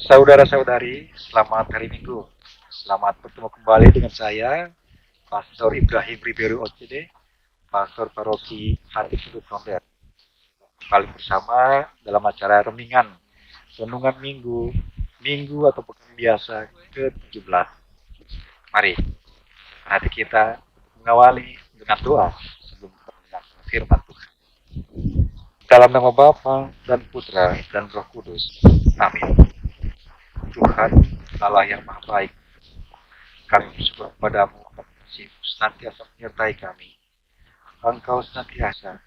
Saudara-saudari, selamat hari Minggu. Selamat bertemu kembali dengan saya, Pastor Ibrahim Ribeiro OCD, Pastor Paroki Hati Sudut Konter. Kembali bersama dalam acara Renungan Minggu, Minggu atau Pekan Biasa ke-17. Mari, hati kita mengawali dengan doa sebelum kita mendengarkan firman Tuhan. Dalam nama Bapa dan Putra dan Roh Kudus. Amin. Tuhan, Allah yang Maha Baik, kami bersyukur kepadamu atas kasih-Mu senantiasa menyertai kami. Engkau senantiasa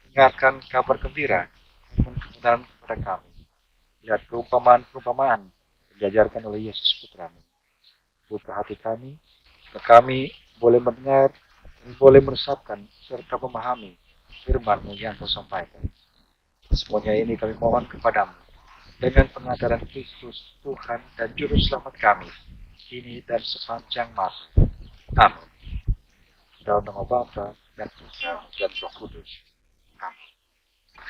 mendengarkan kabar gembira dan kebenaran kepada kami. Lihat perumpamaan-perumpamaan yang diajarkan oleh Yesus Putra-Mu. Buka hati kami, supaya kami boleh mendengar dan boleh meresapkan serta memahami firman-Mu yang Kau sampaikan. Semuanya ini kami mohon kepadamu dengan pengajaran Kristus Tuhan dan Juru Selamat kami, kini dan sepanjang masa. Amin. Dalam nama Bapa dan Putra dan Roh Kudus. Amin.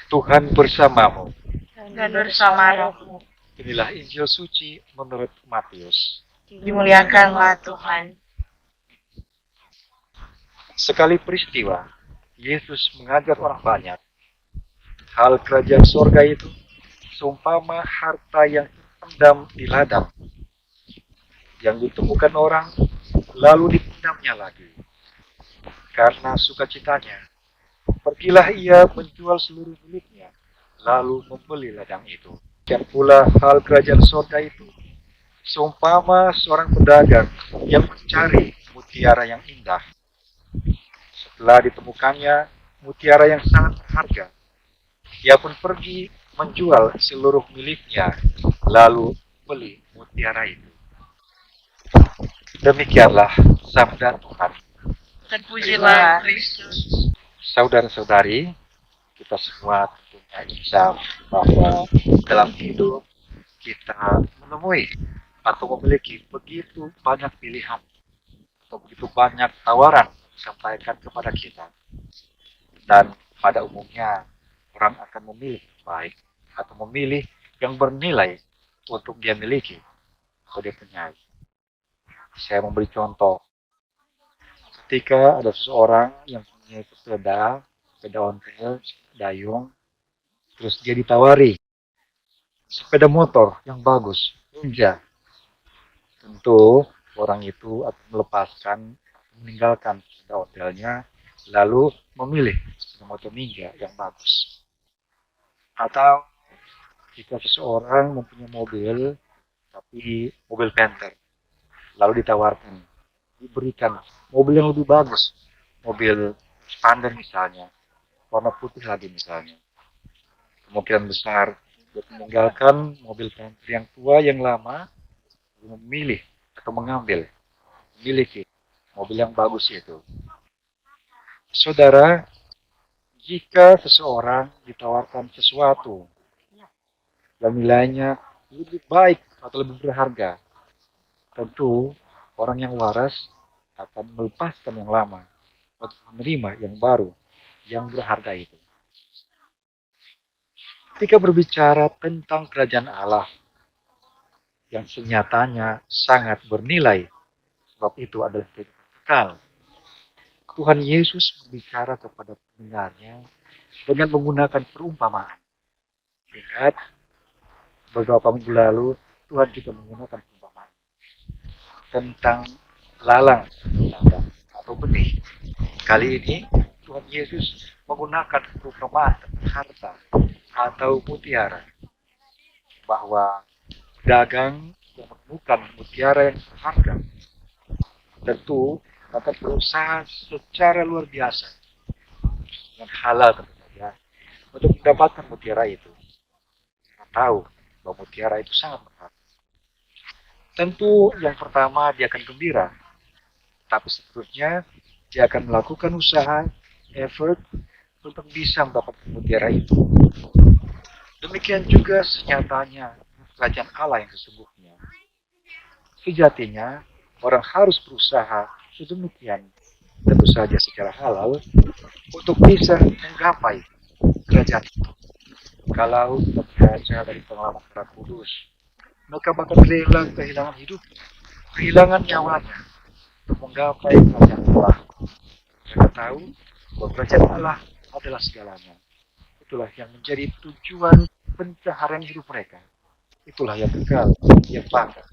Tuhan bersamamu. Dan bersama rohmu. Inilah Injil suci menurut Matius. Dimuliakanlah Tuhan. Sekali peristiwa, Yesus mengajar orang banyak. Hal kerajaan sorga itu seumpama harta yang terpendam di ladang, yang ditemukan orang, lalu dipendamnya lagi. Karena sukacitanya, pergilah ia menjual seluruh miliknya, lalu membeli ladang itu. Dan pula hal kerajaan sorga itu, seumpama seorang pedagang yang mencari mutiara yang indah. Setelah ditemukannya mutiara yang sangat berharga, ia pun pergi menjual seluruh miliknya, lalu beli mutiara itu. Demikianlah sabda Tuhan. Terpujilah Kristus. Saudara-saudari, kita semua tentunya insya bahwa dalam hidup kita menemui atau memiliki begitu banyak pilihan atau begitu banyak tawaran disampaikan kepada kita. Dan pada umumnya orang akan memilih baik atau memilih yang bernilai untuk dia miliki atau dia punyai. Saya memberi contoh. Ketika ada seseorang yang punya sepeda ontel, dayung, terus dia ditawari sepeda motor yang bagus, Ninja. Tentu orang itu akan meninggalkan sepeda ontelnya, lalu memilih sepeda motor Ninja yang bagus. Atau jika seseorang mempunyai mobil, tapi mobil Panther, lalu diberikan mobil yang lebih bagus, mobil Expander misalnya, warna putih lagi misalnya. Kemungkinan besar dia meninggalkan mobil Panther yang tua, yang lama, memilih atau memiliki mobil yang bagus itu. Saudara, jika seseorang ditawarkan sesuatu yang nilainya lebih baik atau lebih berharga, tentu orang yang waras akan melepaskan yang lama untuk menerima yang baru, yang berharga itu. Ketika berbicara tentang kerajaan Allah yang senyatanya sangat bernilai, sebab itu adalah kehidupan kekal, Tuhan Yesus berbicara kepada pendengarnya dengan menggunakan perumpamaan. Ingat, beberapa minggu lalu Tuhan juga menggunakan perumpamaan tentang lalang atau benih. Kali ini Tuhan Yesus menggunakan perumpamaan tentang harta atau mutiara, bahwa pedagang yang menemukan mutiara yang berharga tentu akan berusaha secara luar biasa dengan halal tentu saja untuk mendapatkan mutiara itu. Kita tahu bahwa mutiara itu sangat berharga. Tentu yang pertama dia akan gembira, tapi seterusnya dia akan melakukan usaha, effort untuk bisa mendapatkan mutiara itu. Demikian juga senyatanya kerajaan Allah yang sesungguhnya. Sejatinya orang harus berusaha sedemikian, tentu saja secara halal, untuk bisa menggapai kerajaan itu. Kalau kita berkaca dari pengalaman Roh Kudus, Mereka bahkan rela kehilangan hidup, kehilangan nyawanya untuk menggapai kerajaan Allah. Mereka tahu bahwa kerajaan Allah adalah segalanya. Itulah yang menjadi tujuan pencaharian hidup mereka. Itulah yang kekal, yang bangga.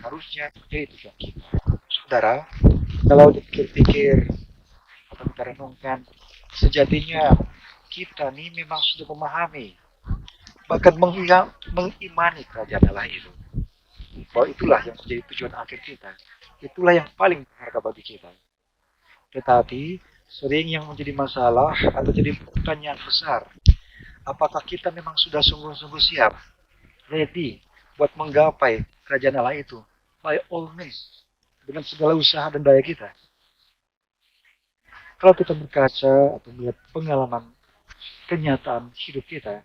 Harusnya menjadi tujuan kita. Saudara, kalau dipikir-pikir atau kita renungkan, sejatinya kita ini memang sudah memahami, bahkan mengimani kerajaan Allah itu. Bahwa itulah yang menjadi tujuan akhir kita. Itulah yang paling berharga bagi kita. Tetapi sering yang menjadi masalah atau jadi pertanyaan besar, apakah kita memang sudah sungguh-sungguh siap, ready buat menggapai kerajaan Allah itu by all means, dengan segala usaha dan daya kita. Kalau kita berkaca atau melihat pengalaman kenyataan hidup kita,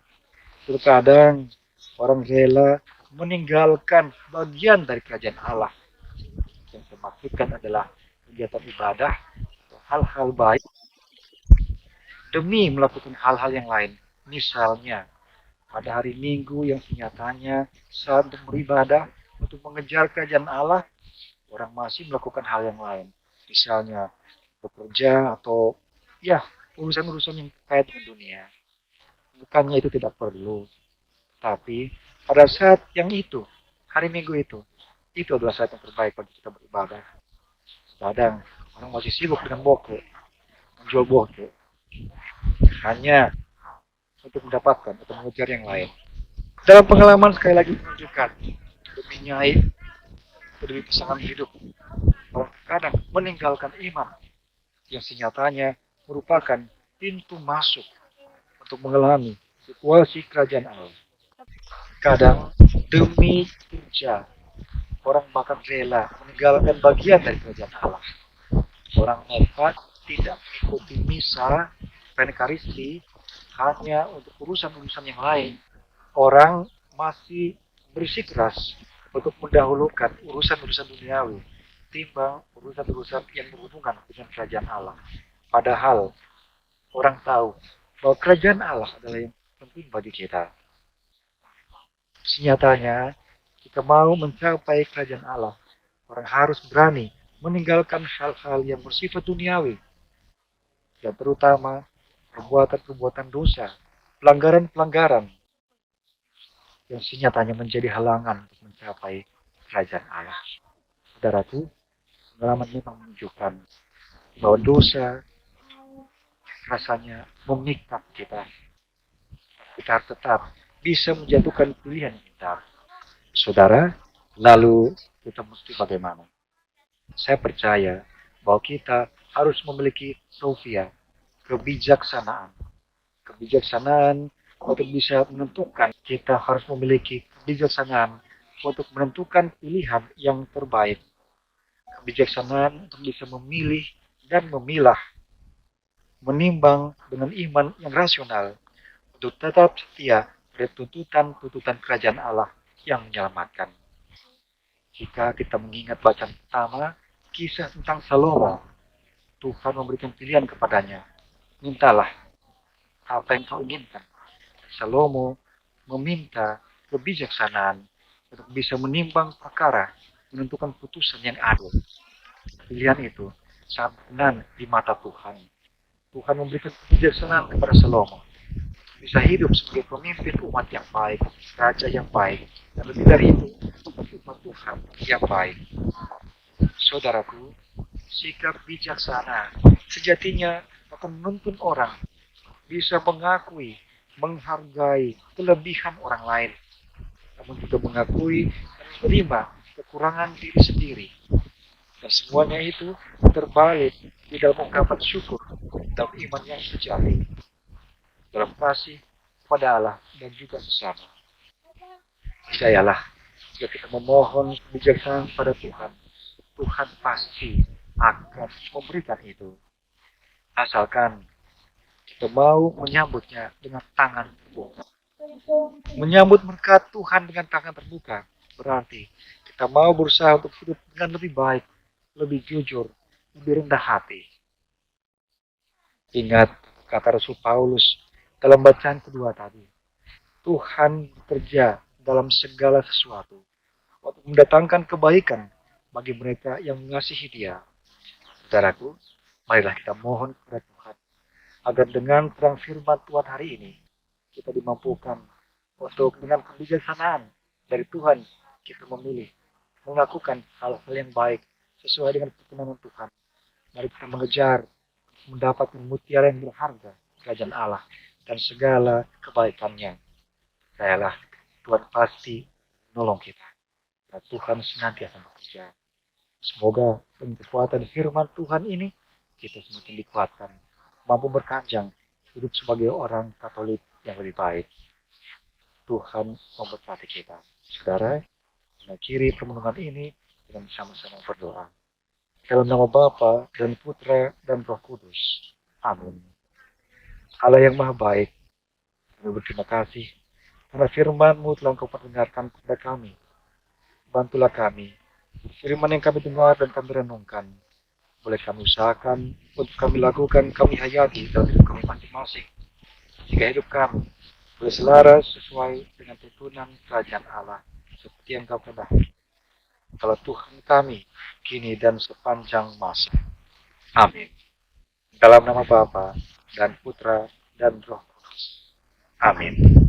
terkadang orang rela meninggalkan bagian dari kerajaan Allah yang dimaksudkan adalah kegiatan ibadah atau hal-hal baik demi melakukan hal-hal yang lain. Misalnya pada hari Minggu yang senyatanya saat beribadah untuk mengejar kerajaan Allah, orang masih melakukan hal yang lain. Misalnya bekerja atau ya urusan-urusan yang kait dengan dunia. Bukannya itu tidak perlu, tapi pada saat yang itu, hari Minggu itu adalah saat yang terbaik bagi kita beribadah. Kadang orang masih sibuk dengan bokeh, menjual bokeh, hanya untuk mendapatkan atau mengejar yang lain. Dalam pengalaman sekali lagi menunjukkan demi nyai, demi pasangan hidup, orang kadang meninggalkan iman yang senyatanya merupakan pintu masuk untuk mengalami situasi kerajaan Allah. Kadang demi kerja, orang bahkan rela meninggalkan bagian dari kerajaan Allah. Orang nekat tidak mengikuti misa, Penekaristi hanya untuk urusan-urusan yang lain. Orang masih bersikeras untuk mendahulukan urusan-urusan duniawi timbang urusan-urusan yang berhubungan dengan kerajaan Allah. Padahal orang tahu bahwa kerajaan Allah adalah yang penting bagi kita. Senyatanya, jika mau mencapai kerajaan Allah, orang harus berani meninggalkan hal-hal yang bersifat duniawi, dan terutama perbuatan-perbuatan dosa, pelanggaran-pelanggaran yang senyatanya menjadi halangan untuk mencapai kerajaan Allah. Saudaraku, pengalaman ini menunjukkan bahwa dosa rasanya memikat kita. Kita harus tetap bisa menjatuhkan pilihan kita. Saudara, lalu kita mesti bagaimana? Saya percaya bahwa kita harus memiliki Sofia, kebijaksanaan. Kebijaksanaan untuk bisa menentukan, kita harus memiliki kebijaksanaan untuk menentukan pilihan yang terbaik. Kebijaksanaan untuk bisa memilih dan memilah, menimbang dengan iman yang rasional, untuk tetap setia pada tuntutan-tuntutan kerajaan Allah yang menyelamatkan. Jika kita mengingat bacaan pertama, kisah tentang Salomo, Tuhan memberikan pilihan kepadanya. Mintalah apa yang kau inginkan. Salomo meminta kebijaksanaan untuk bisa menimbang perkara, menentukan putusan yang adil. Pilihan itu sangat benar di mata Tuhan. Tuhan memberikan kebijaksanaan kepada Salomo. Bisa hidup sebagai pemimpin umat yang baik, raja yang baik, dan lebih dari itu, umat Tuhan yang baik. Saudaraku, sikap bijaksana sejatinya akan menuntun orang bisa mengakui, menghargai kelebihan orang lain, namun juga mengakui dan menerima kekurangan diri sendiri. Dan semuanya itu terbalik di dalam ungkapan syukur dan iman yang sejati, dalam kasih kepada Allah dan juga sesama. Percayalah, jika kita memohon kebijaksanaan pada Tuhan, Tuhan pasti akan memberikan itu. Asalkan kita mau menyambutnya dengan tangan terbuka. Menyambut berkat Tuhan dengan tangan terbuka berarti kita mau berusaha untuk hidup dengan lebih baik, lebih jujur, lebih rendah hati. Ingat kata Rasul Paulus dalam bacaan kedua tadi, Tuhan bekerja dalam segala sesuatu untuk mendatangkan kebaikan bagi mereka yang mengasihi Dia. Saudaraku, marilah kita mohon kepada Tuhan agar dengan terang firman Tuhan hari ini kita dimampukan untuk dengan kebijaksanaan dari Tuhan kita memilih melakukan hal-hal yang baik sesuai dengan perkenan Tuhan. Mari kita mengejar mendapatkan mutiara yang berharga kerajaan Allah dan segala kebaikannya. Percayalah, Tuhan pasti menolong kita. Dan Tuhan senantiasa bekerja. Semoga dengan kekuatan firman Tuhan ini kita semakin dikuatkan, mampu berkanjang hidup sebagai orang Katolik yang lebih baik. Tuhan memberkati kita. Saudara, mengakhiri permenungan ini dengan sama-sama berdoa. Dalam nama Bapa dan Putra dan Roh Kudus. Amin. Allah yang Maha Baik, kami berterima kasih karena firman-Mu telah Engkau perdengarkan kepada kami. Bantulah kami, firman yang kami dengar dan kami renungkan, boleh kami usahakan untuk kami lakukan, kami hayati dalam hidup kami masing-masing. Jika hidup kami boleh selaras sesuai dengan tuntunan kerajaan Allah, seperti yang Kau kehendaki. Kalau Tuhan kami, kini dan sepanjang masa. Amin. Dalam nama Bapa dan Putra dan Roh Kudus. Amin.